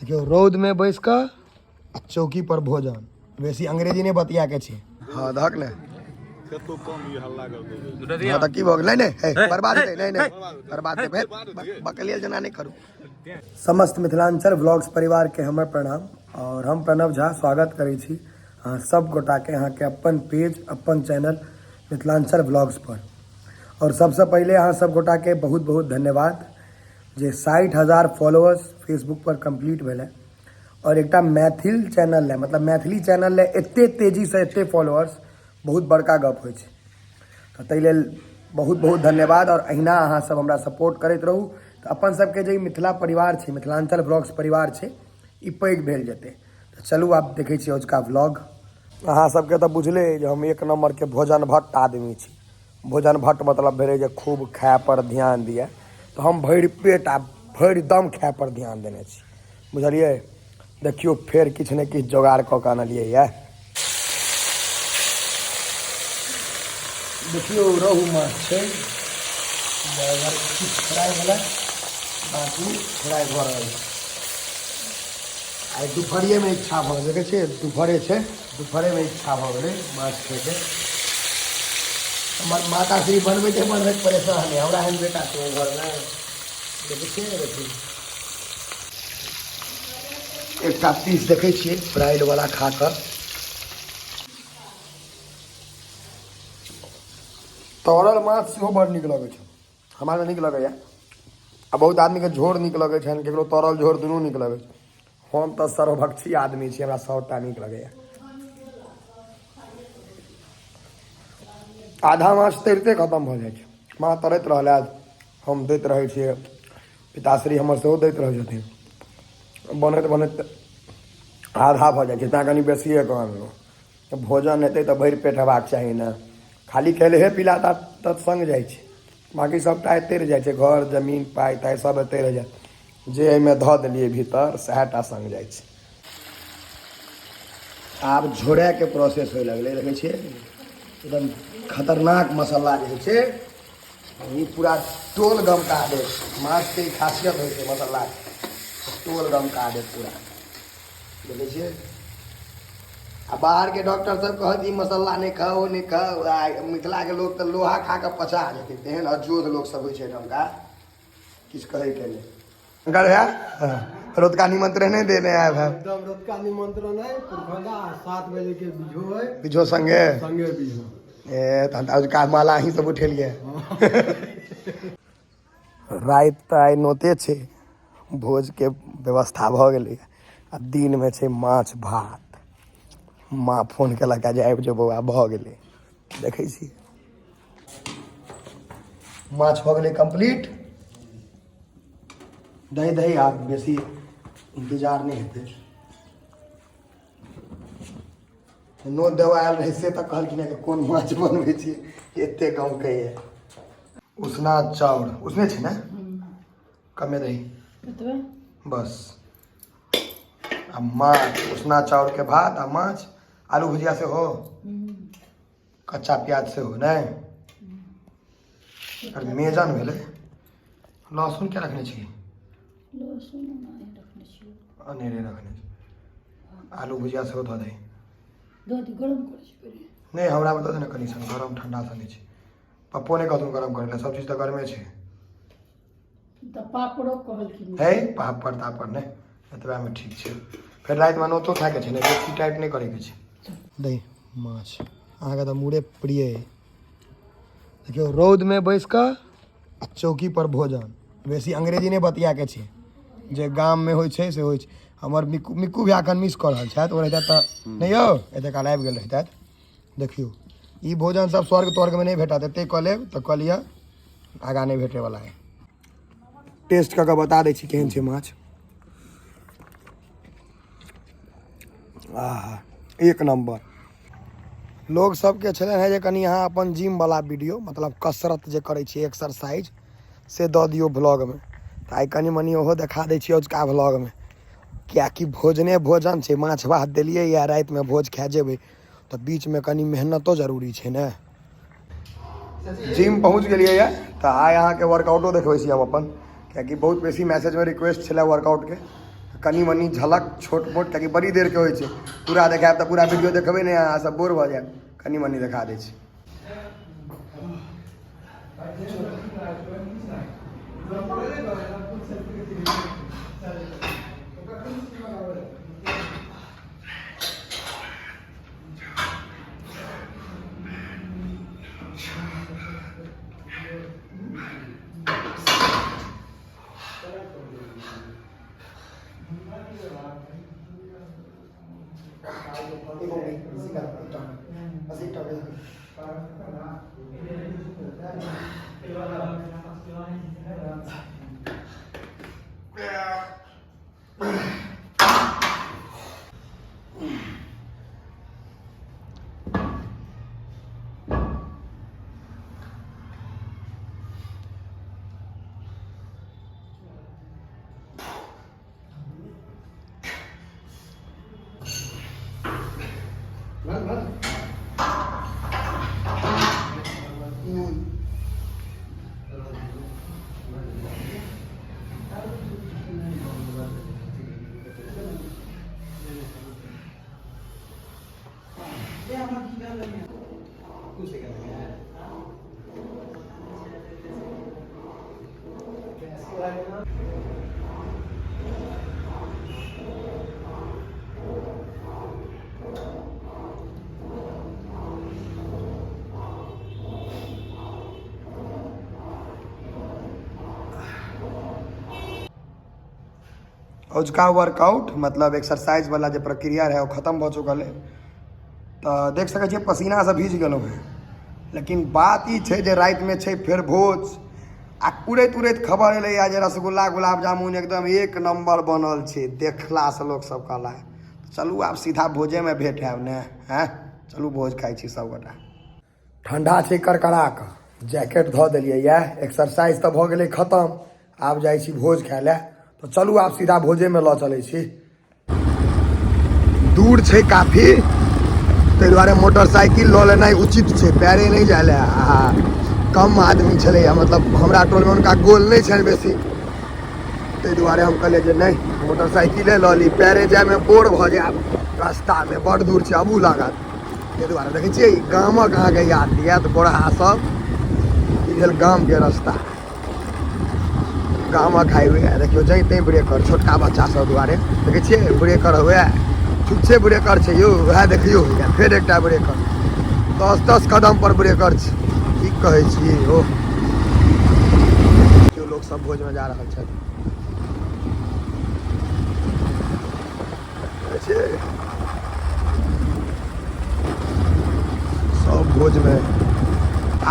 देखियो रौद में बैस कर चौकी पर भोजन बेसी अंग्रेजी ने बतिया के छे। हाँ धक ले कतो कम ये हल्ला कर दो। हाँ तो की भग नहीं नहीं बर्बाद है नहीं नहीं बर्बाद है बकलिया जना नहीं करूँ। समस्त मिथिलांचल व्लॉग्स परिवार के हमर प्रणाम और हम प्रणव झा स्वागत करै छी अहाँ सब गोटा के अहाँ के अपन पेज अपन चैनल मिथिलांचल व्लॉग्स पर। और सबसे पहले अहाँ सब गोटा के बहुत बहुत धन्यवाद जे 60,000 फॉलोअर्स फेसबुक पर कंप्लीट भेलै और एकटा मैथिल चैनल है मतलब मैथिली चैनल है एते तेजी से एते फॉलोअर्स बहुत बड़का गप होइ छै। तो ताहि लेल बहुत बहुत धन्यवाद और अहिना अहाँ सब हमरा सपोर्ट करैत रहू। तो अपन सबके जे मिथिला परिवार छै मिथिलांचल व्लॉग्स परिवार छै ई पैघ भेल जेतै। तो चलू आब देखै छी आजुका व्लॉग। अहाँ सबके तो बुझले जे हम एक नंबर के भोजन भट्ट आदमी छी। भोजन भट्ट मतलब भेलै जे खूब खाय पर ध्यान दिए। तो हम भरि पेट आ भरि दम खाय पर ध्यान देने छी बुझलिए। देखियो फेर किछु ने किछु जोगाड़ कऽ के आनलियै ये। देखियो रोहू माछ छै फ्राई वाला बाकी फ्राई भऽ रहल छै। आइ दुपहरिये में इच्छा भऽ गेल देखै छियै दुपहरे छै दुपहरे में इच्छा भऽ गेलै माछ खायके। हमर माता श्री बनबैते बनबैत परेशान है हमरा एहन बेटा छै घरमे देखै छियै देखियौ एकटा पीस देखै छियै फ्राइड वाला खा कर। तरल माछ सेहो बड़ नीक लगै छै हमरा तऽ नीक लगैए आ बहुत आदमीके झोर नीक लगै छनि ककरो तरल झोर दुनू नीक लगै छै। हम तऽ सर्वभक्षी आदमी छी हमरा सबटा नीक लगैए। आधा माछ तैरते खतम भऽ जाइ छै माँ तरैत रहल हम दैत रहै छियै पिताश्री हमर सेहो दैत रहै छथिन बनैत बनैत आधा भऽ जाइ छै तेँ कनि बेसिए कऽ अनलहुँ। भोजन हेतै तऽ भरि पेट हेबाक चाही ने खाली खेलहे पिला तऽ सङ्ग जाइ छै बाकी सबटा एते रहि जाइ छै घर जमीन पाइ ताइ सब एते रहि जाइ जे एहिमे धऽ देलियै भीतर सएहटा सङ्ग जाइ छै। आब झोड़ैके प्रोसेस होइ लगलै देखै छियै एकदम खतरनाक मसल्ला जे होइ छै ई पूरा टोल गमका देत। माछके ई खासियत होइ छै मसल्ला टोल गमका देत पूरा देखै छियै। आ बाहर के डॉक्टर सब कहत ई मसल्ला नहीं खाओ नहीं खाओ मिथिला के लोग तो लोहा खा के पचा जेतै तेहन अजोध लोग सब होइ छै हुनका किछु कहै के नहीं। अगर है रौतका निमंत्रण नहीं देने आयब है एकदम रौतका निमंत्रण है पुरखंडा 7 बजे के बिझो है बिझो संगे संगे बिझो तहन अजुका माला अहीं सब उठेलियै। राति तऽ आइ नोते छै भोज के व्यवस्था भऽ गेलै आ दिन में छै माछ भात। माँ फोन केलक जे आबि जो बौआ भऽ गेलै देखै छी माछ भऽ गेलै कंप्लीट। दही दही आब बेसी इंतजार नहीं हेतै। नोत देवा आयल रहै से तऽ कहलखिन कि कोन माछ बनबै छी एते गाँव कहिए। उसना चाउर उसने छै ने कमे दही बस आ माछ उसना चाउर के भात आ माछ आलू भुजिया से हो कच्चा प्याज से हो नहीं और मेजन भेलै। लहसुन क्या रखने छी अनेरे रखने छी आलू भुजिया सेहो धऽ दही नहीं हमरा बता दे ना कनी सन गरम ठंडा सा नहीं छै पप्पो नहीं कहथुन गरम करै लए सब चीज तऽ गरमे छै। है पापड़ तापड़ नहीं एतबा में ठीक छै फिर रात में नोतो खाए के छै ने बेसी टाइट नहीं करे के छै। दही माछ अहाँके तऽ मूड़े प्रिय है। देखियो रौद में बैस कर चौकी पर भोजन बेसी अंग्रेजी नहीं बतिया के छै जे गाम में होइ छै से होइ छै। हमर मिक्कू भी एखन मिस कऽ रहल छथि ओ रहतै तऽ नहीं यौ एते काल आबि गेल रहतथि। देखियो ई भोजन सब स्वर्ग तवर्ग में नहीं भेटत एते कऽ लेब तऽ कऽ लिअ आगाँ नहीं भेटै वला है। टेस्ट कऽ के बता दै छी केहन छै माछ। आहा एक नंबर। लोग सबके छलन है जे कनी अहाँ अपन जिम वाला वीडियो मतलब कसरत जे करै छी एक्सरसाइज से दऽ दियौ ब्लॉग में तऽ आइ कनी मनी ओहो देखा दै छी अजुका ब्लॉग में कियाकि भोजने भोजन छै माछ भात देलियै या राति में भोज खा जेबै तऽ बीच में कनी मेहनतो जरूरी छै ने। जिम पहुँच गेलियै यऽ तऽ आइ अहाँके वर्कआउटो देखबै छी हम अपन कियाकि बहुत बेसी मैसेज में रिक्वेस्ट छलै वर्कआउट के कनी मनी झलक छोट मोट कियाकि बड़ी देर के होइ छै पूरा देखायब तऽ पूरा वीडियो देखबै ने अहाँ सब बोर भऽ जायब कनी मनी देखा दै छी औजका वर्कआउट मतलब एक्सरसाइज वाला जो प्रक्रिया रहे वो खत्म हो चुकल है तो देख सकै छियै पसीना से भीज गेलहुँ है लेकिन बात ई छै जे राति में छै फेर भोज आ उड़ैत उड़ैत खबर एलैया जे रसगुल्ला गुलाब जामुन एकदम एक नंबर बनल छै देखला से लोग सब कहला चलू आब सीधा भोजे में भेंट हैब ने हैं चलू भोज खाइ छी सबगोटा ठंडा छै करकराक जैकेट धऽ देलियै यऽ एक्सरसाइज तऽ भऽ गेलै खत्म आब जाइ छी भोज खाय लए तो चलू आब सीधा भोजे में लऽ चलै छी दूर छै काफी ताहि दुआरे मोटरसाइकिल लऽ लेनाइ उचित छै पैरे नहीं जाय लए आ कम आदमी छलैया मतलब हमरा टोलमे हुनका गोल नहीं छनि बेसी ताहि दुआरे हम कहलियै जे नहीं मोटरसाइकिले लऽ ली पैरे जायमे बोर भऽ जायब रास्तामे बड़ दूर छै अबू लागत ताहि दुआरे देखै छियै गामक अहाँके याद दियत गोरहा सब ई भेल गामके रास्ता गामक हाईवे देखियो जैते ब्रेकर छोटका बच्चा सब दुआरे देखै छियै ब्रेकर हुए छुच्छे ब्रेकर छै यौ वएह देखियो फेर एकटा ब्रेकर 10-10 कदम पर ब्रेकर छै की कहै छी ओ केओ लोग सब भोज में जा रहल छथि सब भोज में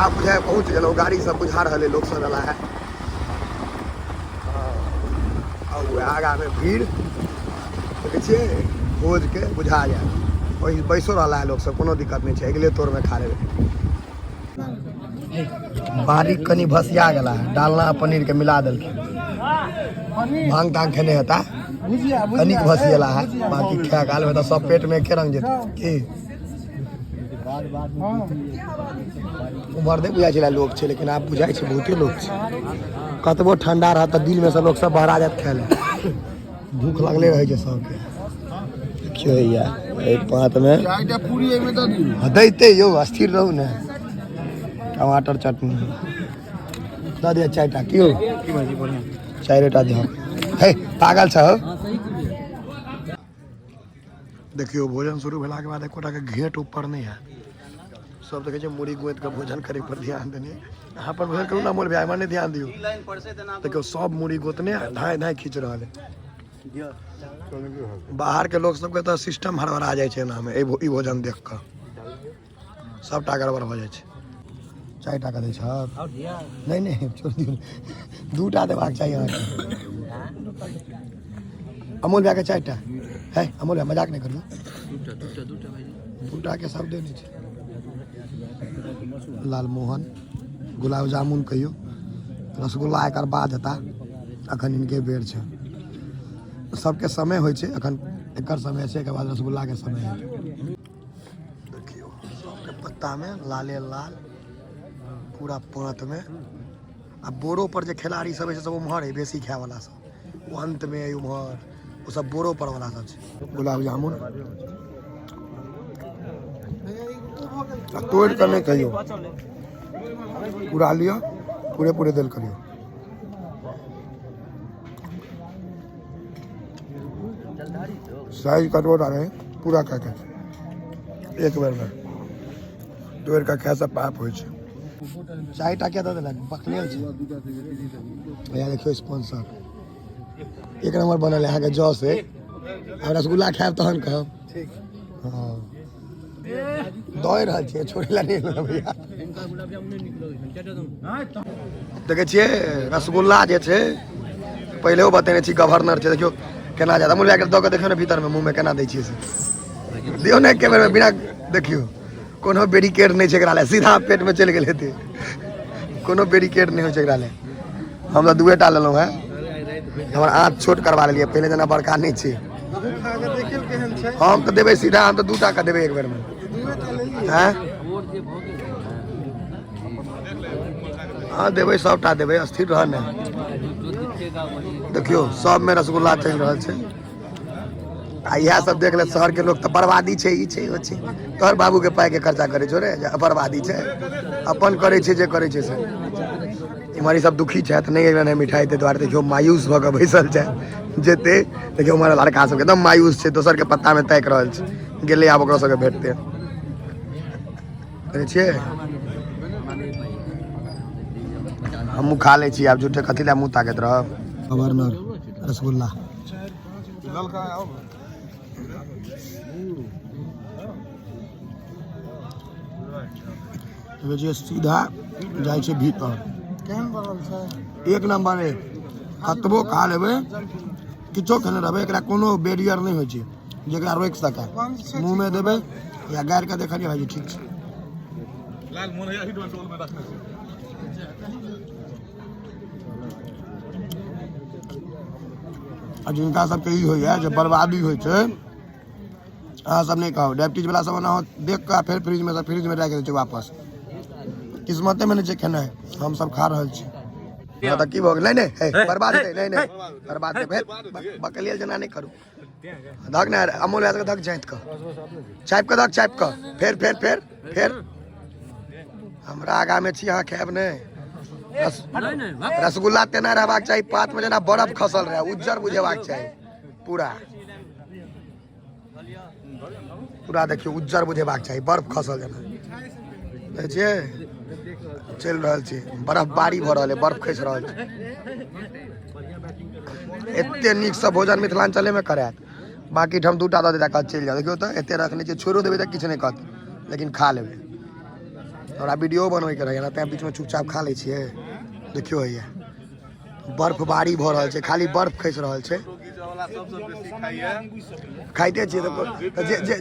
आप बुझाए पहुँच गेलहुँ गाड़ी सब बुझा रहे लोग सब एला है आगा में भीड़ देखै छियै भोज के बुझा जाए वही बैसो रहा है लोग सब कोनो दिक्कत नहीं है अगले तोर में खा लेबै बारीक कनी भसिया गेला है डालना पनीर के मिला देलखिन भांग तांग खेने हेता कनिक भसियला है बाकी खाए काल में तो सब पेट में एके रंग जेतै की उमर नहीं बुझाई छला लोग छै लेकिन आब बुझाई छै बहुते लोग छै कतबो ठंडा रहा तो दिल में से लोग सब बहरा जात खाए ले भूख लगले रहे छै सबके देखियो या ए पात में चायटा पूरी एमे द दियौ दैते यौ अस्थिर रहू ने टमाटर चटनी द दिया चायटा कियो की भाजी बढ़िया चायटा दे हे पागल छ देखियो भोजन शुरू भेला के बाद एकोटा के घेट ऊपर नहीं है सब देखे मुड़ी गोत के भोजन करे पर ध्यान देने यहाँ पर भोजन करू ना मोल भाई माने ध्यान दियो देखियो सब मुड़ी गोतने धाय धाय खींच रहा है बाहर के लोग सबके तो सिस्टम हड़बड़ा जाए छै ना में ई भोजन देख के सबटा गड़बड़ हो जाए छै 4 टाका दै छ नहीं नहीं छोड़ दियो 2 टा देबाक चाहिए अहाँके अमूल भैया के 4 टा है अमूल भैया मजाक नहीं करियो 2 टा के सब देने छै लालमोहन गुलाब जामुन कहियो रसगुल्ला एकर बाद हेता अखन इनके बेर छै सबके समय होइ छै अखन एकर समय छै के बाद रसगुल्ला के समय है देखियो सबके पत्ता में लाले लाल पूरा पात में आ बोरो पर जे खिलाड़ी सब है सब उम्हर है बेसी खाए वाला सब वो अंत में उम्हर वो सब बोरो पर वाला सब छै गुलाब जामुन तोड़ कर नहीं कहियो पूरा लियो पूरे पूरे दिल करियो साइज कटोर आ रहे पूरा खा के एक बार में तोड़ का खा सब पाप हो चाय टाकिया दे देलक बकलेल छै भैया देखियो स्पॉन्सर एक नंबर बनल है अहाँके जौ से और रसगुल्ला खायब तहन कहब ठीक हाँ दौड़ रहल छियै छोड़े ला नहीं भैया देखै छियै रसगुल्ला जे छै पहिलेओ बतेने छी गवर्नर छै देखियो केना जादा मुर्गा के दऽ के देखियो ने भीतर में मुंह में केना दै छियै से दियो ने एके बेर में बिना देखियो कोनो बेरिकेड नहीं छै एकरा ले सीधा पेट में चलि गेल हेतै कोनो बेरिकेड नहीं होइ छै एकरा ले हम तो दुए टा लेलहुँ हैं हमर आँख छोट करवा लेलियै पहले जना बड़का नहीं छै हम तो देबै सीधा हम तो दूटा का देबै एक बेर में हैं हाँ देबै सबटा देबै स्थिर रह ने देखियो सब में रसगुल्ला चलि रहल छै आ इएह सब देख ले शहर के लोग तो बर्बादी छै ई छै ओ छै तोहर बाबू के पाइ के खर्चा करे छो रे बर्बादी छै अपन करे छै जे करे छै से इम्हर सब दुखी छथि नहीं एबे नहीं मिठाई ते द्वारे देखियो मायूस भऽ कऽ बैसल छै जेते देखियो हमारा लड़का सब एकदम मायूस छै दोसर के पत्ता में ताकि रहल छै गेले आब ओकरा सबके भेटते करे छियै हमहूँ खा लै छी आब झूठे कथी लए मुँह ताकैत रहब गवर्नर रसगुल्ला सीधा जाइ छै भीतर एक नंबर है कतबो खा लेबै किछो खेने रहबै एकरा कोनो बैरियर नहीं होइ छै जेकरा रोकि सकै मुँह में देबै या गारि के देखलियै भाई ठीक छै आ जिनका सबके ई होइए जे बर्बादी होइ छै अहाँ सब नहीं कहो डायबिटीज वाला सब ओना देख कऽ फेर फ्रिज में राखि दै छै वापस किस्मते में नहीं छै खेनाइ हम सब खा रहल छी तऽ की भऽ गेल नहीं बर्बाद हेतै नहीं बर्बाद हेतै बकलियल जना नहीं करू धक ने अमूल के धक जाइत कऽ चापि कऽ फेर हमरा आगा में छी अहाँ खायब नहीं रसगुल्ला तेना रहबाक चाही पात में जेना बर्फ खसल रहे उज्जर बुझेबाक चाही पूरा देखियो उज्जर बुझेबाक चाही बर्फ खसल जेना देखिए चल रहल छै बर्फबारी भऽ रहल है बर्फ खसि रहल छै एते नीक से भोजन मिथिलांचले में करायत बाकी हम दूटा दऽ देता कहत चलि जाओ देखियो तऽ एते रखने छै छोड़ो देबै तऽ किछु नहीं कहत लेकिन खा लेबै हमरा वीडियो बनबै के रहैए ना तैं बीच में चुपचाप खा लै छियै देखियो हैया बर्फबारी भऽ रहल छै खाली बर्फ खसि रहल छै खाइते छियै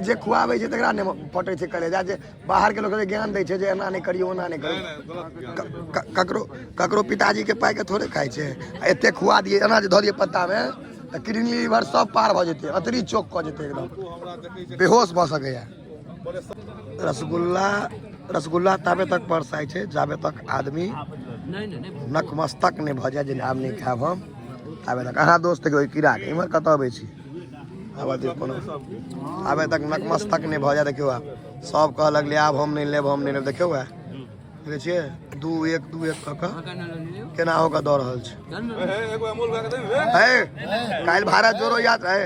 जे खुआबै छै तकरा नहि पटै छै कलेजा जे बाहर के लोग ज्ञान दै छै जे एना नहीं करियो ओना नहीं करियो ककरो पिताजी के पाइ के थोड़े खाइ छै एते खुआ दिए एना जे धऽ दिए पत्ता में तऽ किडनी लीवर सब पार भऽ जेतै अतरी चोक कऽ जेतै एकदम बेहोश भऽ सकैया रसगुल्ला ताबे तक परसाई छै जाबे तक आदमी नकमस्तक नहीं भऽ जाए जे आब नहीं खायब हम ताबे तक अहाँ दोस्त के कीड़ा के इम्हर कतऽ अबै छी आबे तक नकमस्तक नहीं भऽ जाए देखियो सब कह लगले आब हम नहीं लेब देखियो देखे छियै 2-1 कऽ केना होकर दऽ रहल छै काल्हि भारत जोड़ो याद रहे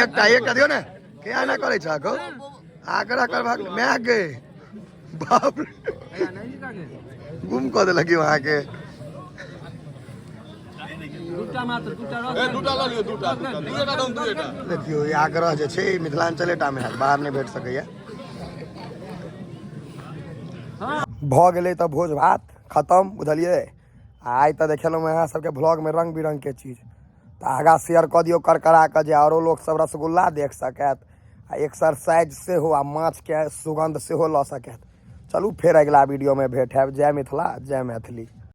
एकटा दियो ने क्या ना करे छ आग्रह करबाक मैं गे बाप रे गुम कऽ देलक वहाँ के देखियो ये आग्रह जे छै मिथिलांचले टा में बाहर नहीं भेट सकैया भऽ गेलै तऽ भोज भात खत्म बुझलियै आइ तऽ देखेलहुँ अहाँ सबके ब्लॉग में रंग बिरंग के चीज तऽ आगाँ शेयर कऽ दियौ करकरा कऽ जे आओरो लोग सब रसगुल्ला देख सकैत आ एक्सरसाइज सेहो आ माछ के सुगंध सेहो लऽ सकैत चलू फेर अगिला वीडियो में भेट हैब जय मिथिला जय मैथिली।